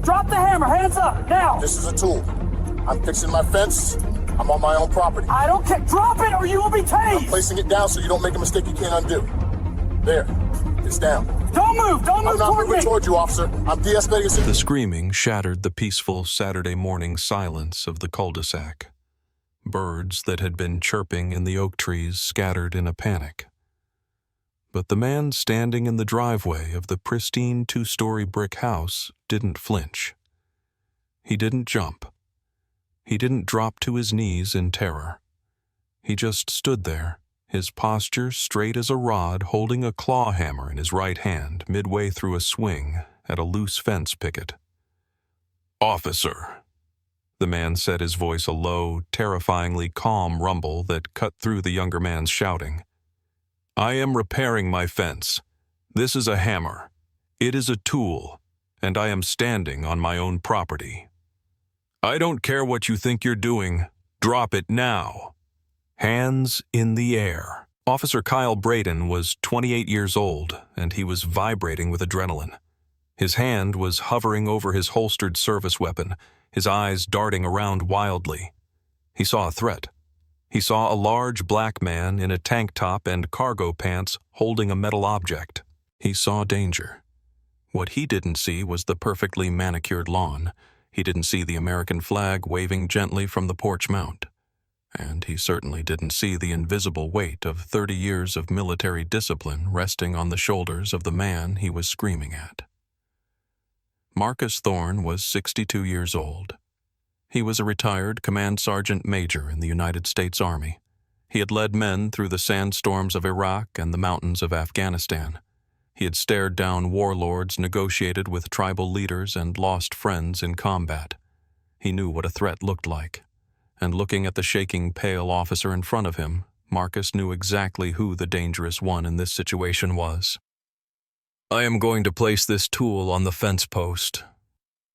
Drop the hammer, hands up, now! This is a tool. I'm fixing my fence. I'm on my own property. I don't care, drop it or you will be tased! I'm placing it down so you don't make a mistake you can't undo. There, it's down. Don't move I'm not toward moving me! toward you, officer. I'm de-escalating a The screaming shattered the peaceful Saturday morning silence of the cul-de-sac. Birds that had been chirping in the oak trees scattered in a panic. But the man standing in the driveway of the pristine two-story brick house didn't flinch. He didn't jump. He didn't drop to his knees in terror. He just stood there, his posture straight as a rod, holding a claw hammer in his right hand midway through a swing at a loose fence picket. "Officer," the man said, his voice a low, terrifyingly calm rumble that cut through the younger man's shouting. "I am repairing my fence. This is a hammer. It is a tool, and I am standing on my own property. I don't care what you think you're doing. Drop it now. Hands in the air." Officer Kyle Braden was 28 years old, and he was vibrating with adrenaline. His hand was hovering over his holstered service weapon, his eyes darting around wildly. He saw a threat. He saw a large black man in a tank top and cargo pants holding a metal object. He saw danger. What he didn't see was the perfectly manicured lawn. He didn't see the American flag waving gently from the porch mount. And he certainly didn't see the invisible weight of 30 years of military discipline resting on the shoulders of the man he was screaming at. Marcus Thorne was 62 years old. He was a retired command sergeant major in the United States Army. He had led men through the sandstorms of Iraq and the mountains of Afghanistan. He had stared down warlords, negotiated with tribal leaders, and lost friends in combat. He knew what a threat looked like. And looking at the shaking, pale officer in front of him, Marcus knew exactly who the dangerous one in this situation was. "I am going to place this tool on the fence post,"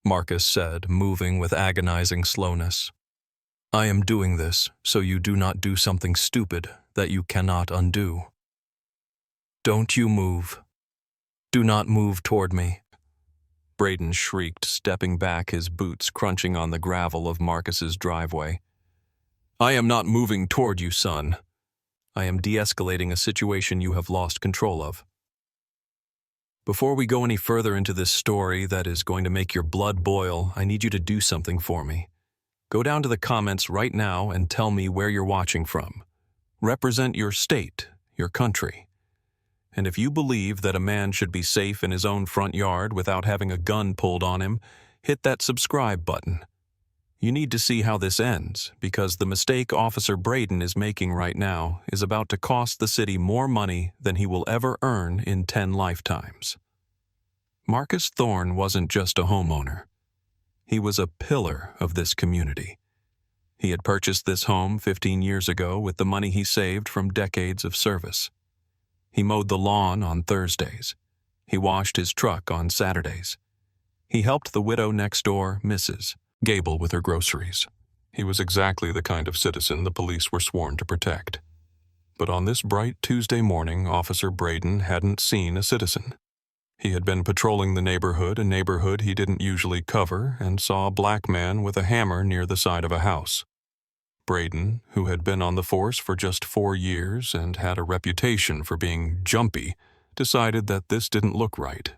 Marcus said, moving with agonizing slowness. "I am doing this so you do not do something stupid that you cannot undo. Don't you move. Do not move toward me." Braden shrieked, stepping back, his boots crunching on the gravel of Marcus's driveway. "I am not moving toward you, son. I am de-escalating a situation you have lost control of." Before we go any further into this story that is going to make your blood boil, I need you to do something for me. Go down to the comments right now and tell me where you're watching from. Represent your state, your country. And if you believe that a man should be safe in his own front yard without having a gun pulled on him, hit that subscribe button. You need to see how this ends, because the mistake Officer Braden is making right now is about to cost the city more money than he will ever earn in 10 lifetimes. Marcus Thorne wasn't just a homeowner. He was a pillar of this community. He had purchased this home 15 years ago with the money he saved from decades of service. He mowed the lawn on Thursdays. He washed his truck on Saturdays. He helped the widow next door, Mrs. Gable, with her groceries. He was exactly the kind of citizen the police were sworn to protect. But on this bright Tuesday morning, Officer Braden hadn't seen a citizen. He had been patrolling the neighborhood, a neighborhood he didn't usually cover, and saw a black man with a hammer near the side of a house. Braden, who had been on the force for just 4 years and had a reputation for being jumpy, decided that this didn't look right.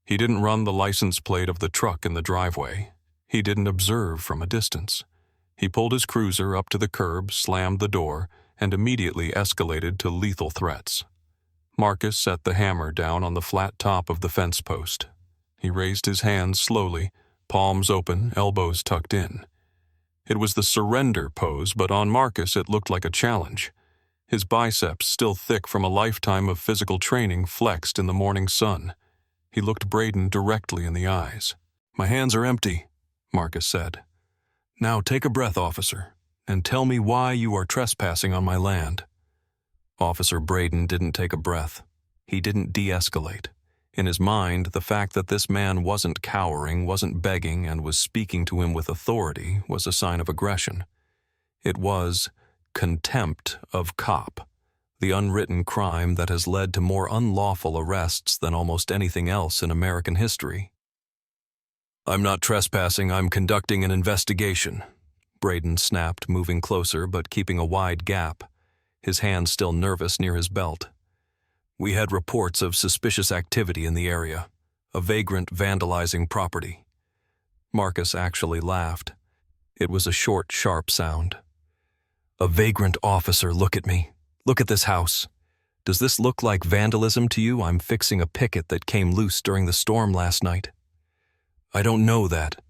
He didn't run the license plate of the truck in the driveway. He didn't observe from a distance. He pulled his cruiser up to the curb, slammed the door, and immediately escalated to lethal threats. Marcus set the hammer down on the flat top of the fence post. He raised his hands slowly, palms open, elbows tucked in. It was the surrender pose, but on Marcus it looked like a challenge. His biceps, still thick from a lifetime of physical training, flexed in the morning sun. He looked Braden directly in the eyes. "My hands are empty," Marcus said. "Now take a breath, officer, and tell me why you are trespassing on my land." Officer Braden didn't take a breath. He didn't de-escalate. In his mind, the fact that this man wasn't cowering, wasn't begging, and was speaking to him with authority was a sign of aggression. It was contempt of cop, the unwritten crime that has led to more unlawful arrests than almost anything else in American history. I'm not trespassing, I'm conducting an investigation, Braden snapped, moving closer but keeping a wide gap, his hand still nervous near his belt. We had reports of suspicious activity in the area, a vagrant vandalizing property. Marcus actually laughed. It was a short, sharp sound. A vagrant officer, look at me. Look at this house. Does this look like vandalism to you? I'm fixing a picket that came loose during the storm last night. I don't know that,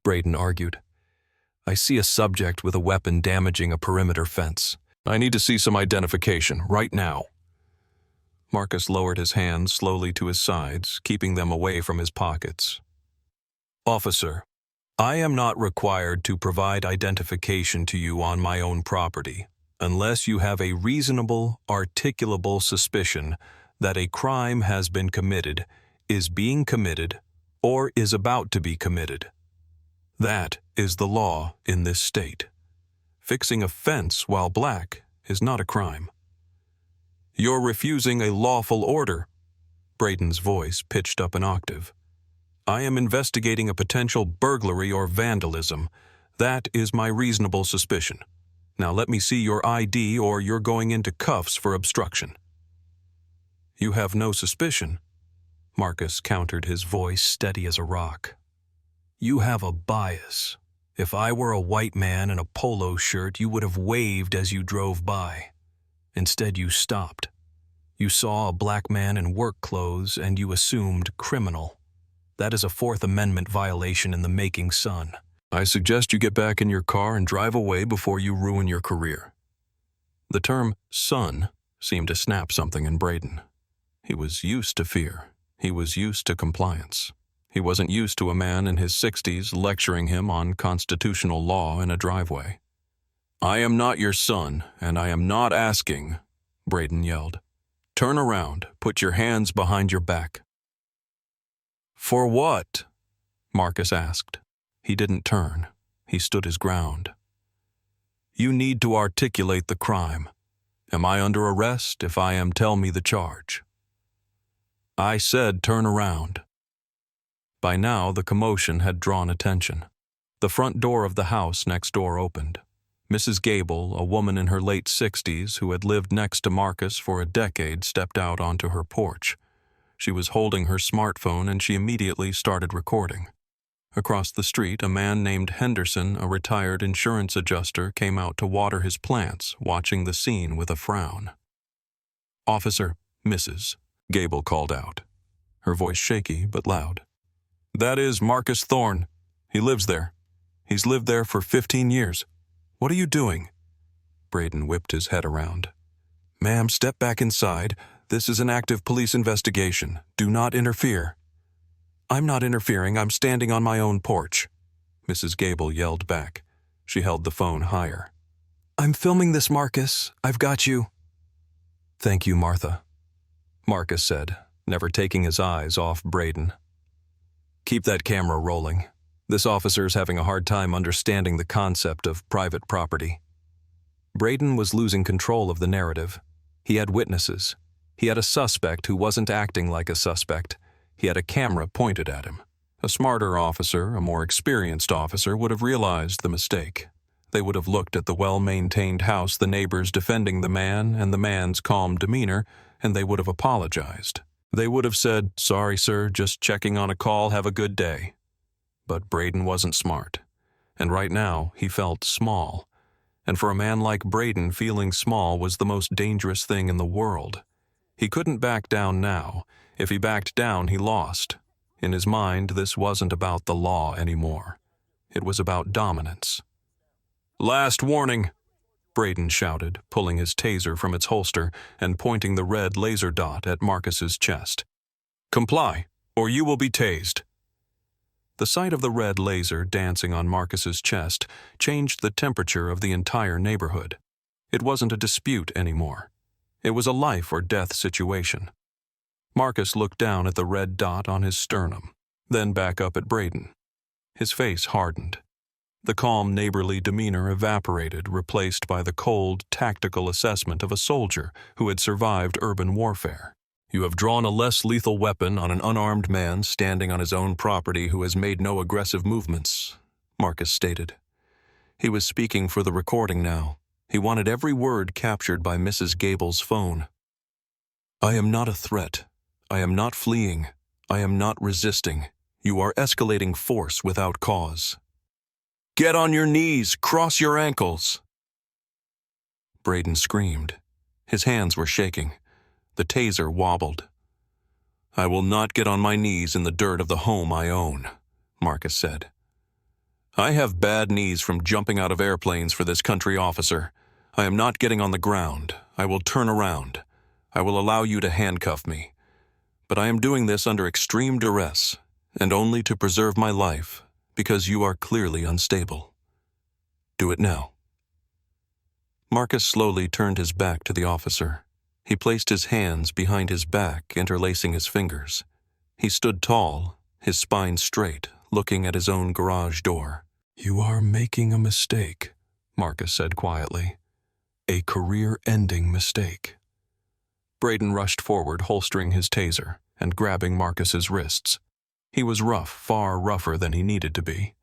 Braden argued. I see a subject with a weapon damaging a perimeter fence. I need to see some identification, right now. Marcus lowered his hands slowly to his sides, keeping them away from his pockets. Officer, I am not required to provide identification to you on my own property, unless you have a reasonable, articulable suspicion that a crime has been committed, is being committed, or is about to be committed. That is the law in this state. Fixing a fence while black is not a crime. You're refusing a lawful order. Braden's voice pitched up an octave. I am investigating a potential burglary or vandalism. That is my reasonable suspicion. Now let me see your ID or you're going into cuffs for obstruction. You have no suspicion, Marcus countered, his voice steady as a rock. You have a bias. If I were a white man in a polo shirt, you would have waved as you drove by. Instead, you stopped. You saw a black man in work clothes and you assumed criminal. That is a Fourth Amendment violation in the making, son. I suggest you get back in your car and drive away before you ruin your career. The term son seemed to snap something in Braden. He was used to fear. He was used to compliance. He wasn't used to a man in his 60s lecturing him on constitutional law in a driveway. I am not your son, and I am not asking, Braden yelled. Turn around, put your hands behind your back. For what? Marcus asked. He didn't turn. He stood his ground. You need to articulate the crime. Am I under arrest? If I am, tell me the charge. I said turn around. By now, the commotion had drawn attention. The front door of the house next door opened. Mrs. Gable, a woman in her late 60s who had lived next to Marcus for a decade, stepped out onto her porch. She was holding her smartphone and she immediately started recording. Across the street, a man named Henderson, a retired insurance adjuster, came out to water his plants, watching the scene with a frown. Officer, Mrs. Gable called out, her voice shaky but loud. That is Marcus Thorne. He lives there. He's lived there for 15 years. What are you doing? Braden whipped his head around. Ma'am, step back inside. This is an active police investigation. Do not interfere. I'm not interfering. I'm standing on my own porch, Mrs. Gable yelled back. She held the phone higher. I'm filming this, Marcus. I've got you. Thank you, Martha, Marcus said, never taking his eyes off Braden. Keep that camera rolling. This officer's having a hard time understanding the concept of private property. Braden was losing control of the narrative. He had witnesses. He had a suspect who wasn't acting like a suspect. He had a camera pointed at him. A smarter officer, a more experienced officer, would have realized the mistake. They would have looked at the well-maintained house, the neighbors defending the man, and the man's calm demeanor, and they would have apologized. They would have said, sorry, sir, just checking on a call, have a good day. But Braden wasn't smart, and right now he felt small. And for a man like Braden, feeling small was the most dangerous thing in the world. He couldn't back down now. If he backed down, he lost. In his mind, this wasn't about the law anymore. It was about dominance. Last warning, Braden shouted, pulling his taser from its holster and pointing the red laser dot at Marcus's chest. Comply, or you will be tased. The sight of the red laser dancing on Marcus's chest changed the temperature of the entire neighborhood. It wasn't a dispute anymore. It was a life or death situation. Marcus looked down at the red dot on his sternum, then back up at Braden. His face hardened. The calm, neighborly demeanor evaporated, replaced by the cold, tactical assessment of a soldier who had survived urban warfare. You have drawn a less lethal weapon on an unarmed man standing on his own property who has made no aggressive movements, Marcus stated. He was speaking for the recording now. He wanted every word captured by Mrs. Gable's phone. I am not a threat. I am not fleeing. I am not resisting. You are escalating force without cause. Get on your knees, cross your ankles. Braden screamed. His hands were shaking. The taser wobbled. I will not get on my knees in the dirt of the home I own, Marcus said. I have bad knees from jumping out of airplanes for this country officer. I am not getting on the ground. I will turn around. I will allow you to handcuff me. But I am doing this under extreme duress, and only to preserve my life, because you are clearly unstable. Do it now. Marcus slowly turned his back to the officer. He placed his hands behind his back, interlacing his fingers. He stood tall, his spine straight, looking at his own garage door. You are making a mistake, Marcus said quietly. A career-ending mistake. Braden rushed forward, holstering his taser and grabbing Marcus's wrists. He was rough, far rougher than he needed to be.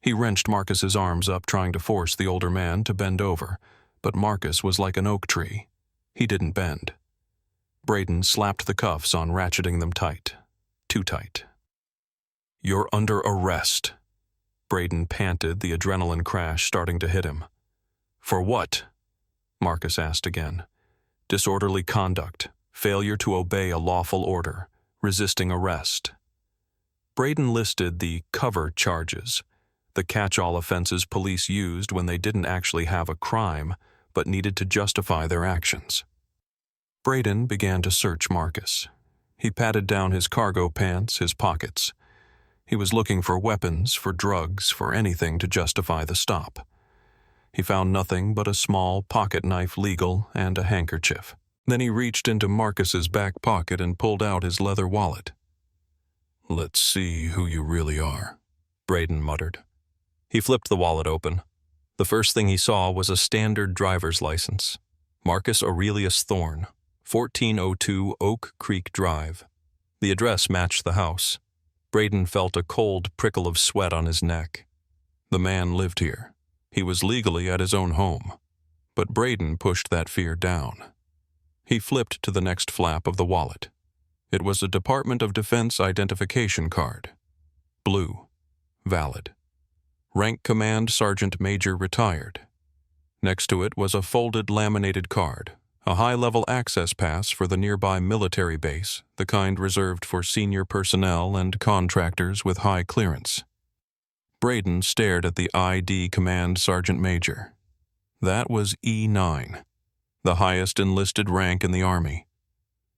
He wrenched Marcus's arms up, trying to force the older man to bend over, but Marcus was like an oak tree. He didn't bend. Braden slapped the cuffs on, ratcheting them tight. Too tight. You're under arrest. Braden panted, the adrenaline crash starting to hit him. For what? Marcus asked again. Disorderly conduct, failure to obey a lawful order, resisting arrest. Braden listed the cover charges, the catch-all offenses police used when they didn't actually have a crime, but needed to justify their actions. Braden began to search Marcus. He patted down his cargo pants, his pockets. He was looking for weapons, for drugs, for anything to justify the stop. He found nothing but a small pocket knife legal and a handkerchief. Then he reached into Marcus's back pocket and pulled out his leather wallet. Let's see who you really are, Braden muttered. He flipped the wallet open. The first thing he saw was a standard driver's license. Marcus Aurelius Thorne, 1402 Oak Creek Drive. The address matched the house. Braden felt a cold prickle of sweat on his neck. The man lived here. He was legally at his own home. But Braden pushed that fear down. He flipped to the next flap of the wallet. It was a Department of Defense identification card. Blue. Valid. Rank Command Sergeant Major retired. Next to it was a folded laminated card, a high-level access pass for the nearby military base, the kind reserved for senior personnel and contractors with high clearance. Braden stared at the ID Command Sergeant Major. That was E9, the highest enlisted rank in the Army.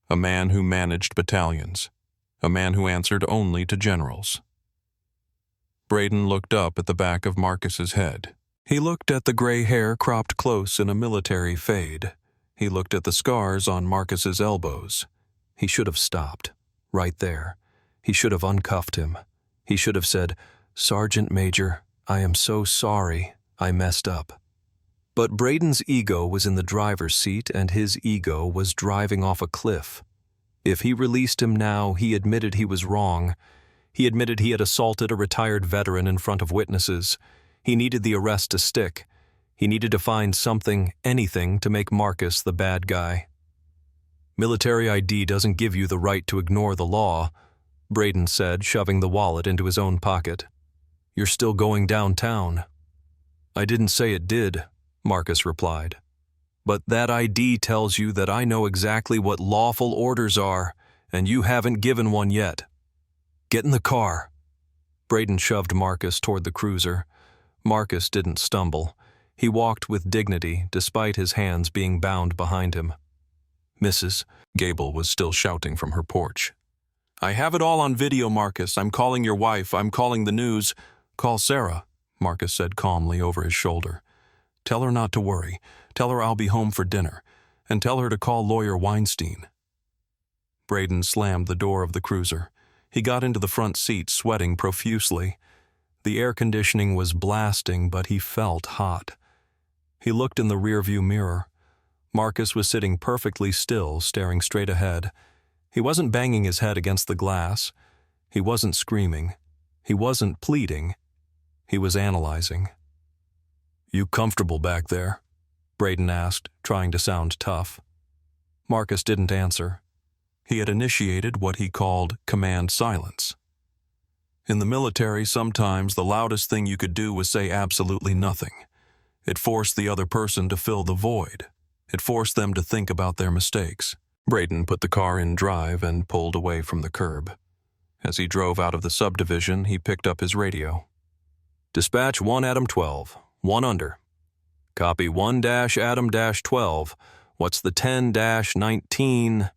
A man who managed battalions. A man who answered only to generals. Braden looked up at the back of Marcus's head. He looked at the gray hair cropped close in a military fade. He looked at the scars on Marcus's elbows. He should have stopped, right there. He should have uncuffed him. He should have said, Sergeant Major, I am so sorry. I messed up. But Braden's ego was in the driver's seat, and his ego was driving off a cliff. If he released him now, he admitted he was wrong. He admitted he had assaulted a retired veteran in front of witnesses. He needed the arrest to stick. He needed to find something, anything, to make Marcus the bad guy. Military ID doesn't give you the right to ignore the law, Braden said, shoving the wallet into his own pocket. You're still going downtown. I didn't say it did, Marcus replied. But that ID tells you that I know exactly what lawful orders are, and you haven't given one yet. Get in the car. Braden shoved Marcus toward the cruiser. Marcus didn't stumble. He walked with dignity, despite his hands being bound behind him. Mrs. Gable was still shouting from her porch. I have it all on video, Marcus. I'm calling your wife. I'm calling the news. Call Sarah, Marcus said calmly over his shoulder. Tell her not to worry. Tell her I'll be home for dinner. And tell her to call lawyer Weinstein. Braden slammed the door of the cruiser. He got into the front seat, sweating profusely. The air conditioning was blasting, but he felt hot. He looked in the rearview mirror. Marcus was sitting perfectly still, staring straight ahead. He wasn't banging his head against the glass. He wasn't screaming. He wasn't pleading. He was analyzing. "You comfortable back there?" Braden asked, trying to sound tough. Marcus didn't answer. He had initiated what he called command silence. In the military, sometimes the loudest thing you could do was say absolutely nothing. It forced the other person to fill the void. It forced them to think about their mistakes. Braden put the car in drive and pulled away from the curb. As he drove out of the subdivision, he picked up his radio. "Dispatch 1 Adam 12, 1 under. Copy 1-Adam-12. What's the 10-19?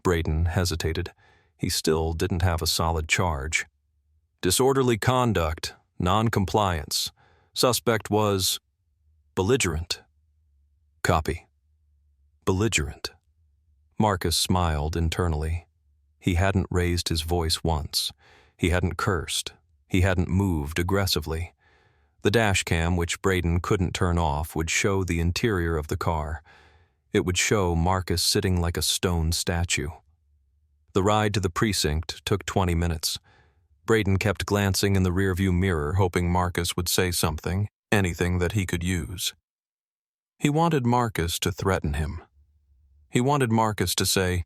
Braden hesitated. He still didn't have a solid charge. "Disorderly conduct, non-compliance. Suspect was belligerent." "Copy." Belligerent. Marcus smiled internally. He hadn't raised his voice once. He hadn't cursed. He hadn't moved aggressively. The dash cam, which Braden couldn't turn off, would show the interior of the car. It would show Marcus sitting like a stone statue. The ride to the precinct took 20 minutes. Braden kept glancing in the rearview mirror, hoping Marcus would say something, anything that he could use. He wanted Marcus to threaten him. He wanted Marcus to say,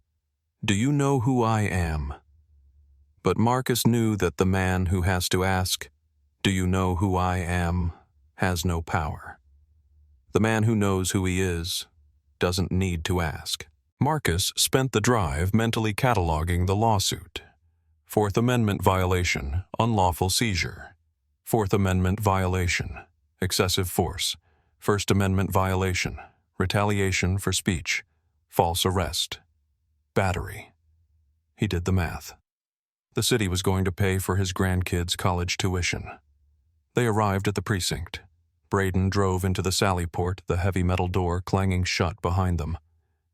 "Do you know who I am?" But Marcus knew that the man who has to ask, "Do you know who I am?" has no power. The man who knows who he is doesn't need to ask. Marcus spent the drive mentally cataloging the lawsuit. Fourth Amendment violation, unlawful seizure. Fourth Amendment violation, excessive force. First Amendment violation, retaliation for speech. False arrest. Battery. He did the math. The city was going to pay for his grandkids' college tuition. They arrived at the precinct. Braden drove into the sally port, the heavy metal door clanging shut behind them.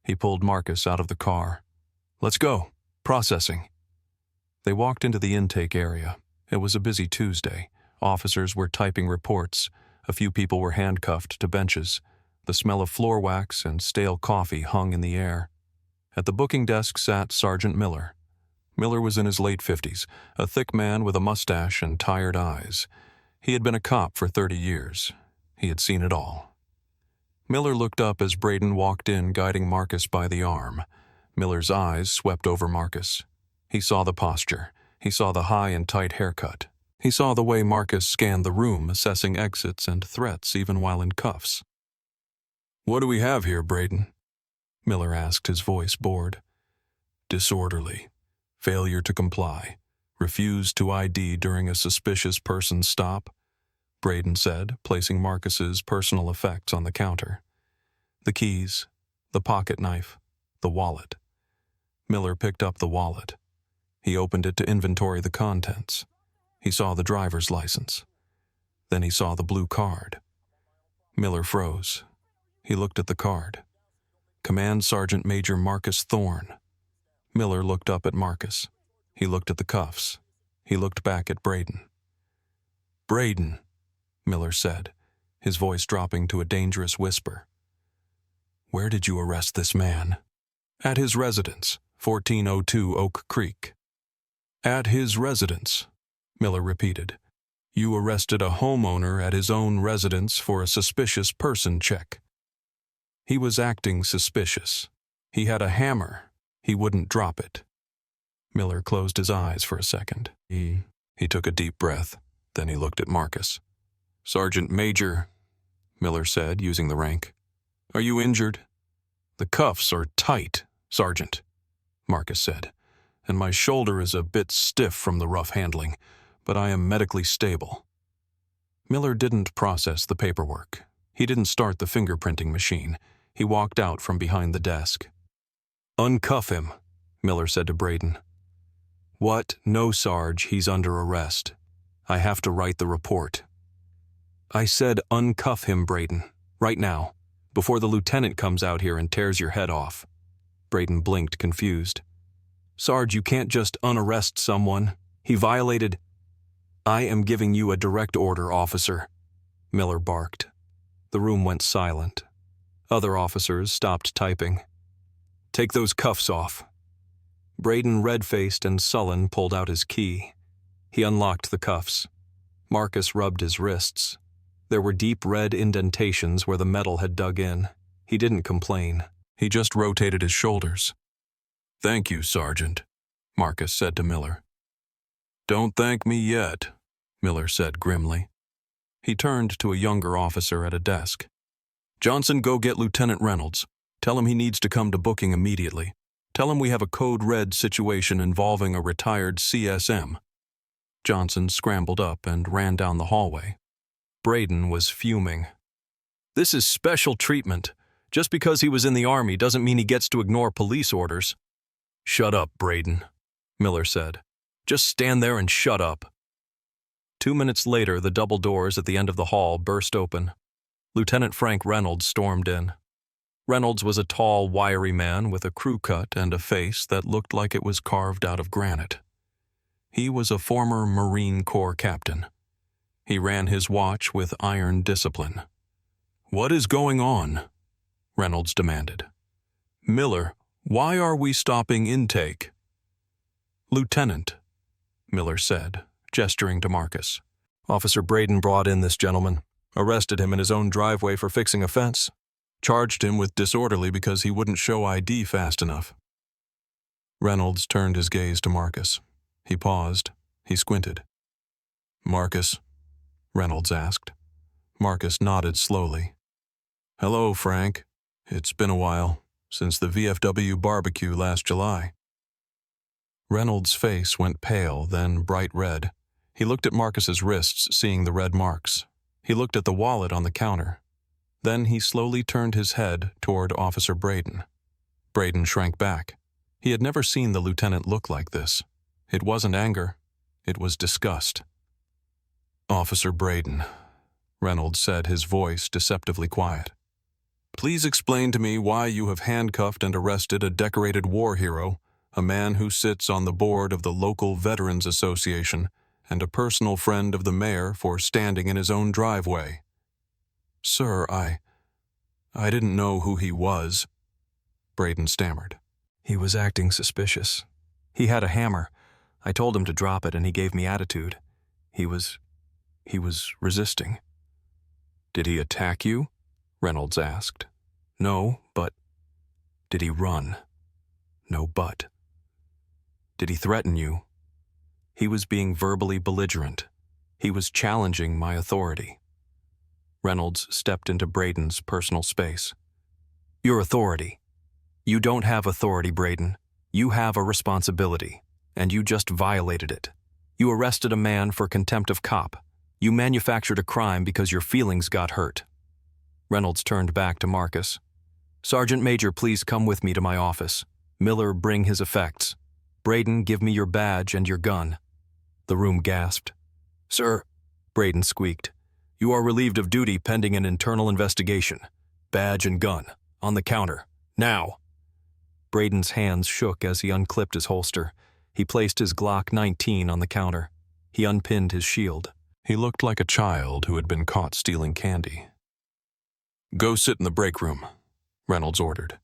He pulled Marcus out of the car. "Let's go. Processing." They walked into the intake area. It was a busy Tuesday. Officers were typing reports. A few people were handcuffed to benches. The smell of floor wax and stale coffee hung in the air. At the booking desk sat Sergeant Miller. Miller was in his late 50s, a thick man with a mustache and tired eyes. He had been a cop for 30 years. He had seen it all. Miller looked up as Braden walked in, guiding Marcus by the arm. Miller's eyes swept over Marcus. He saw the posture. He saw the high and tight haircut. He saw the way Marcus scanned the room, assessing exits and threats even while in cuffs. "What do we have here, Braden?" Miller asked, his voice bored. "Disorderly. Failure to comply. Refused to ID during a suspicious person's stop," Braden said, placing Marcus's personal effects on the counter. The keys, the pocket knife, the wallet. Miller picked up the wallet. He opened it to inventory the contents. He saw the driver's license. Then he saw the blue card. Miller froze. He looked at the card. Command Sergeant Major Marcus Thorne. Miller looked up at Marcus. He looked at the cuffs. He looked back at Braden. "Braden," Miller said, his voice dropping to a dangerous whisper. "Where did you arrest this man?" "At his residence, 1402 Oak Creek." "At his residence," Miller repeated. "You arrested a homeowner at his own residence for a suspicious person check." He was acting suspicious. He had a hammer. He wouldn't drop it. Miller closed his eyes for a second. He took a deep breath. Then he looked at Marcus. "Sergeant Major," Miller said, using the rank. "Are you injured?" "The cuffs are tight, Sergeant," Marcus said, "and my shoulder is a bit stiff from the rough handling, but I am medically stable." Miller didn't process the paperwork. He didn't start the fingerprinting machine. He walked out from behind the desk. "Uncuff him," Miller said to Braden. "What? No, Sarge, he's under arrest. I have to write the report." "I said uncuff him, Braden, right now, before the lieutenant comes out here and tears your head off." Braden blinked, confused. "Sarge, you can't just unarrest someone. He violated—" "I am giving you a direct order, officer," Miller barked. The room went silent. Other officers stopped typing. "Take those cuffs off." Braden, red-faced and sullen, pulled out his key. He unlocked the cuffs. Marcus rubbed his wrists. There were deep red indentations where the metal had dug in. He didn't complain. He just rotated his shoulders. "Thank you, Sergeant," Marcus said to Miller. "Don't thank me yet," Miller said grimly. He turned to a younger officer at a desk. "Johnson, go get Lieutenant Reynolds. Tell him he needs to come to booking immediately. Tell him we have a code red situation involving a retired CSM." Johnson scrambled up and ran down the hallway. Braden was fuming. "This is special treatment. Just because he was in the Army doesn't mean he gets to ignore police orders." "Shut up, Braden," Miller said. "Just stand there and shut up." 2 minutes later, the double doors at the end of the hall burst open. Lieutenant Frank Reynolds stormed in. Reynolds was a tall, wiry man with a crew cut and a face that looked like it was carved out of granite. He was a former Marine Corps captain. He ran his watch with iron discipline. "What is going on?" Reynolds demanded. "Miller, why are we stopping intake?" "Lieutenant," Miller said, gesturing to Marcus. "Officer Braden brought in this gentleman, arrested him in his own driveway for fixing a fence, charged him with disorderly because he wouldn't show ID fast enough." Reynolds turned his gaze to Marcus. He paused. He squinted. "Marcus?" Reynolds asked. Marcus nodded slowly. "Hello, Frank. It's been a while, since the VFW barbecue last July." Reynolds' face went pale, then bright red. He looked at Marcus's wrists, seeing the red marks. He looked at the wallet on the counter. Then he slowly turned his head toward Officer Braden. Braden shrank back. He had never seen the lieutenant look like this. It wasn't anger. It was disgust. "Officer Braden," Reynolds said, his voice deceptively quiet. "Please explain to me why you have handcuffed and arrested a decorated war hero, a man who sits on the board of the local Veterans Association, and a personal friend of the mayor for standing in his own driveway." "Sir, I didn't know who he was," Braden stammered. "He was acting suspicious. He had a hammer. I told him to drop it and he gave me attitude. He was resisting." "Did he attack you?" Reynolds asked. "No, but..." "Did he run?" "No, but..." "Did he threaten you?" "He was being verbally belligerent. He was challenging my authority." Reynolds stepped into Braden's personal space. "Your authority. You don't have authority, Braden. You have a responsibility, and you just violated it. You arrested a man for contempt of cop. You manufactured a crime because your feelings got hurt." Reynolds turned back to Marcus. "Sergeant Major, please come with me to my office. Miller, bring his effects. Braden, give me your badge and your gun." The room gasped. "Sir," Braden squeaked, "you are relieved of duty pending an internal investigation. Badge and gun. On the counter. Now." Braden's hands shook as he unclipped his holster. He placed his Glock 19 on the counter. He unpinned his shield. He looked like a child who had been caught stealing candy. "Go sit in the break room," Reynolds ordered.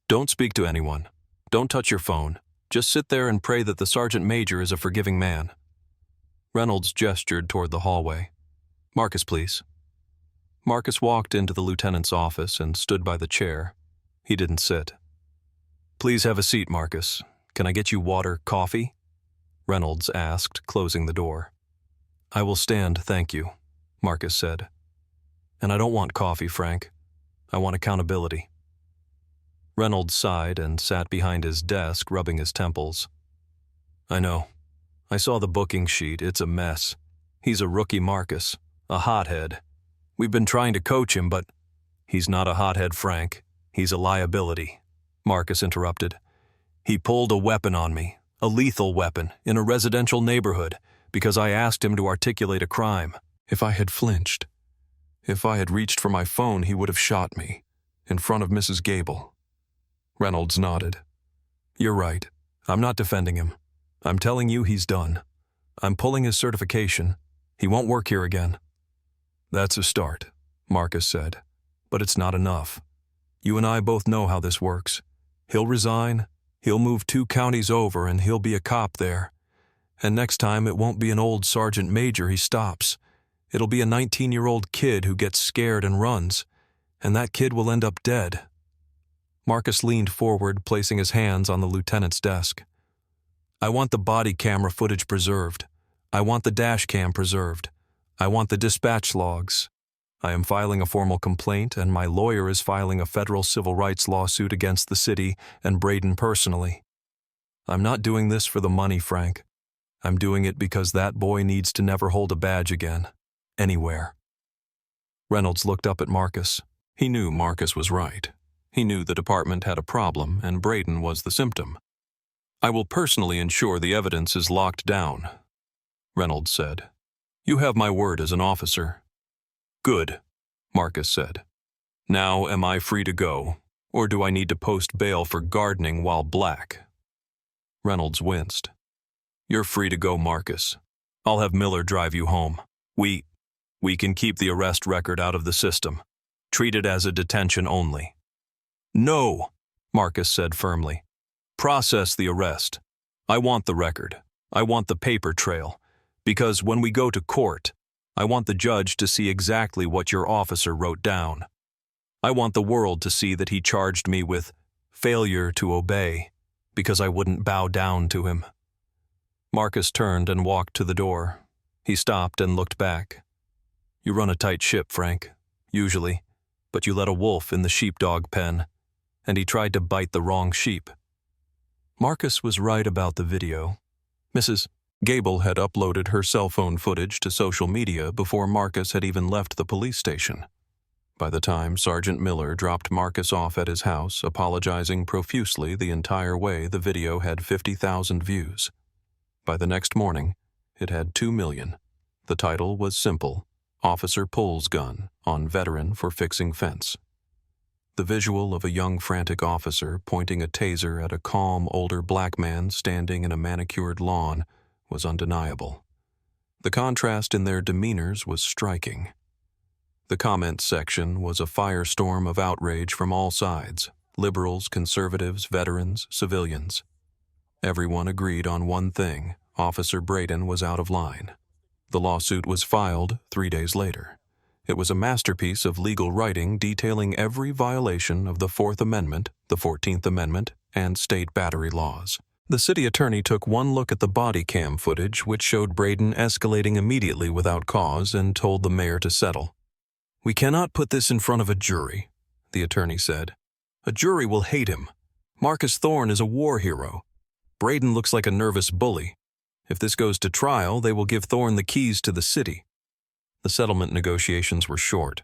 "Don't speak to anyone. Don't touch your phone. Just sit there and pray that the sergeant major is a forgiving man." Reynolds gestured toward the hallway. "Marcus, please." Marcus walked into the lieutenant's office and stood by the chair. He didn't sit. "Please have a seat, Marcus. Can I get you water, coffee?" Reynolds asked, closing the door. "I will stand, thank you," Marcus said. "And I don't want coffee, Frank. I want accountability." Reynolds sighed and sat behind his desk, rubbing his temples. "I know. I saw the booking sheet. It's a mess. He's a rookie, Marcus. A hothead. We've been trying to coach him, but..." "He's not a hothead, Frank. He's a liability," Marcus interrupted. "He pulled a weapon on me, a lethal weapon, in a residential neighborhood, because I asked him to articulate a crime. If I had flinched, if I had reached for my phone, he would have shot me, in front of Mrs. Gable." Reynolds nodded. "You're right. I'm not defending him. I'm telling you he's done. I'm pulling his certification. He won't work here again." "That's a start," Marcus said. "But it's not enough. You and I both know how this works. He'll resign. He'll move 2 counties over and he'll be a cop there. And next time it won't be an old sergeant major he stops. It'll be a 19-year-old kid who gets scared and runs, and that kid will end up dead." Marcus leaned forward, placing his hands on the lieutenant's desk. "I want the body camera footage preserved. I want the dash cam preserved. I want the dispatch logs. I am filing a formal complaint, and my lawyer is filing a federal civil rights lawsuit against the city and Braden personally. I'm not doing this for the money, Frank. I'm doing it because that boy needs to never hold a badge again. Anywhere." Reynolds looked up at Marcus. He knew Marcus was right. He knew the department had a problem, and Braden was the symptom. "I will personally ensure the evidence is locked down," Reynolds said. "You have my word as an officer." "Good," Marcus said. "Now am I free to go, or do I need to post bail for gardening while black?" Reynolds winced. "You're free to go, Marcus. I'll have Miller drive you home. We can keep the arrest record out of the system. Treat it as a detention only." "No," Marcus said firmly. "Process the arrest. I want the record. I want the paper trail. Because when we go to court, I want the judge to see exactly what your officer wrote down. I want the world to see that he charged me with failure to obey because I wouldn't bow down to him." Marcus turned and walked to the door. He stopped and looked back. "You run a tight ship, Frank, usually, but you let a wolf in the sheepdog pen, and he tried to bite the wrong sheep." Marcus was right about the video. Mrs. Gable had uploaded her cell phone footage to social media before Marcus had even left the police station. By the time Sergeant Miller dropped Marcus off at his house, apologizing profusely the entire way, the video had 50,000 views. By the next morning, it had 2 million. The title was simple: "Officer Pulls Gun on Veteran for Fixing Fence." The visual of a young frantic officer pointing a taser at a calm older black man standing in a manicured lawn was undeniable. The contrast in their demeanors was striking. The comments section was a firestorm of outrage from all sides: liberals, conservatives, veterans, civilians. Everyone agreed on one thing: Officer Braden was out of line. The lawsuit was filed 3 days later. It was a masterpiece of legal writing detailing every violation of the 4th Amendment, the 14th Amendment, and state battery laws. The city attorney took one look at the body cam footage, which showed Braden escalating immediately without cause, and told the mayor to settle. "We cannot put this in front of a jury," the attorney said. "A jury will hate him. Marcus Thorne is a war hero. Braden looks like a nervous bully. If this goes to trial, they will give Thorne the keys to the city." The settlement negotiations were short.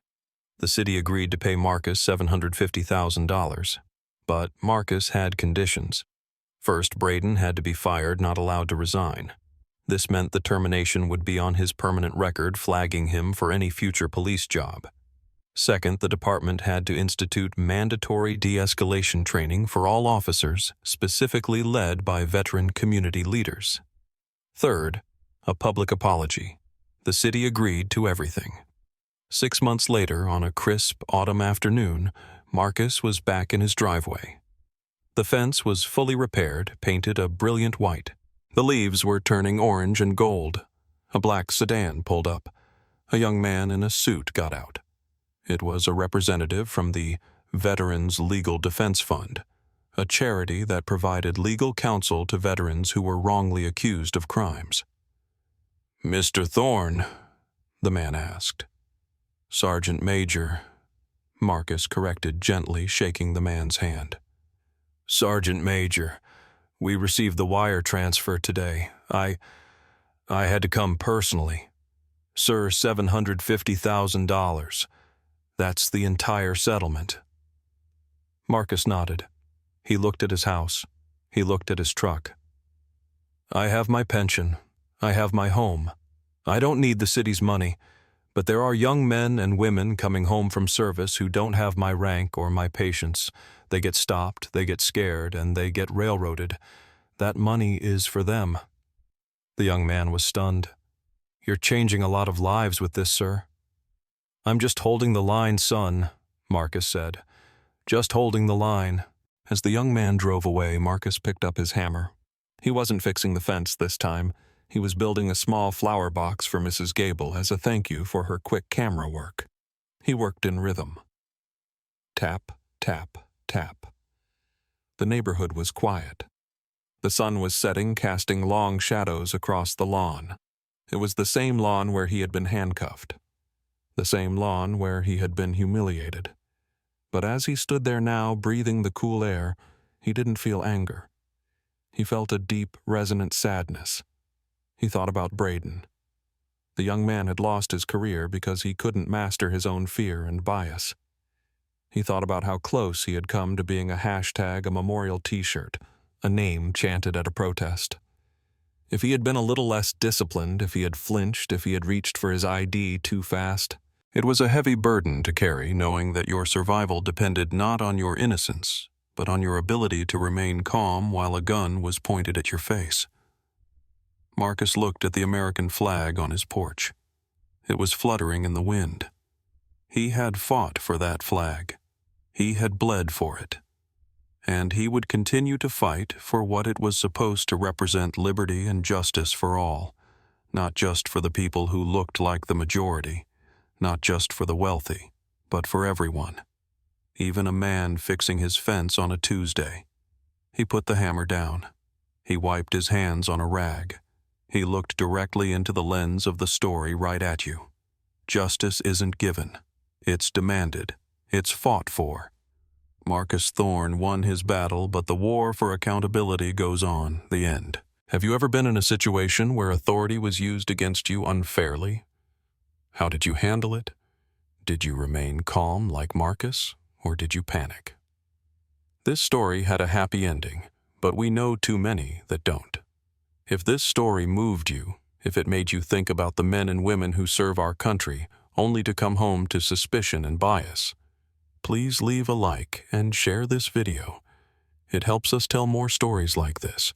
The city agreed to pay Marcus $750,000. But Marcus had conditions. First, Braden had to be fired, not allowed to resign. This meant the termination would be on his permanent record, flagging him for any future police job. Second, the department had to institute mandatory de-escalation training for all officers, specifically led by veteran community leaders. Third, a public apology. The city agreed to everything. 6 months later, on a crisp autumn afternoon, Marcus was back in his driveway. The fence was fully repaired, painted a brilliant white. The leaves were turning orange and gold. A black sedan pulled up. A young man in a suit got out. It was a representative from the Veterans Legal Defense Fund, a charity that provided legal counsel to veterans who were wrongly accused of crimes. "Mr. Thorne?" the man asked. "Sergeant Major," Marcus corrected gently, shaking the man's hand. "Sergeant Major, we received the wire transfer today. I had to come personally. Sir, $750,000. That's the entire settlement." Marcus nodded. He looked at his house. He looked at his truck. "I have my pension. I have my home. I don't need the city's money, but there are young men and women coming home from service who don't have my rank or my patience. They get stopped, they get scared, and they get railroaded. That money is for them." The young man was stunned. "You're changing a lot of lives with this, sir." "I'm just holding the line, son," Marcus said. "Just holding the line. As the young man drove away, Marcus picked up his hammer. He wasn't fixing the fence this time. He was building a small flower box for Mrs. Gable as a thank you for her quick camera work. He worked in rhythm. Tap, tap, tap. The neighborhood was quiet. The sun was setting, casting long shadows across the lawn. It was the same lawn where he had been handcuffed. The same lawn where he had been humiliated. But as he stood there now, breathing the cool air, he didn't feel anger. He felt a deep, resonant sadness. He thought about Braden. The young man had lost his career because he couldn't master his own fear and bias. He thought about how close he had come to being a hashtag, a memorial t-shirt, a name chanted at a protest. If he had been a little less disciplined, if he had flinched, if he had reached for his ID too fast, it was a heavy burden to carry, knowing that your survival depended not on your innocence, but on your ability to remain calm while a gun was pointed at your face. Marcus looked at the American flag on his porch. It was fluttering in the wind. He had fought for that flag. He had bled for it. And he would continue to fight for what it was supposed to represent: liberty and justice for all, not just for the people who looked like the majority, not just for the wealthy, but for everyone. Even a man fixing his fence on a Tuesday. He put the hammer down. He wiped his hands on a rag. He looked directly into the lens of the story right at you. Justice isn't given. It's demanded. It's fought for. Marcus Thorne won his battle, but the war for accountability goes on. The end. Have you ever been in a situation where authority was used against you unfairly? How did you handle it? Did you remain calm like Marcus, or did you panic? This story had a happy ending, but we know too many that don't. If this story moved you, if it made you think about the men and women who serve our country only to come home to suspicion and bias, please leave a like and share this video. It helps us tell more stories like this.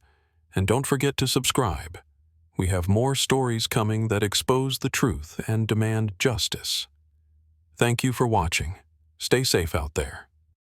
And don't forget to subscribe. We have more stories coming that expose the truth and demand justice. Thank you for watching. Stay safe out there.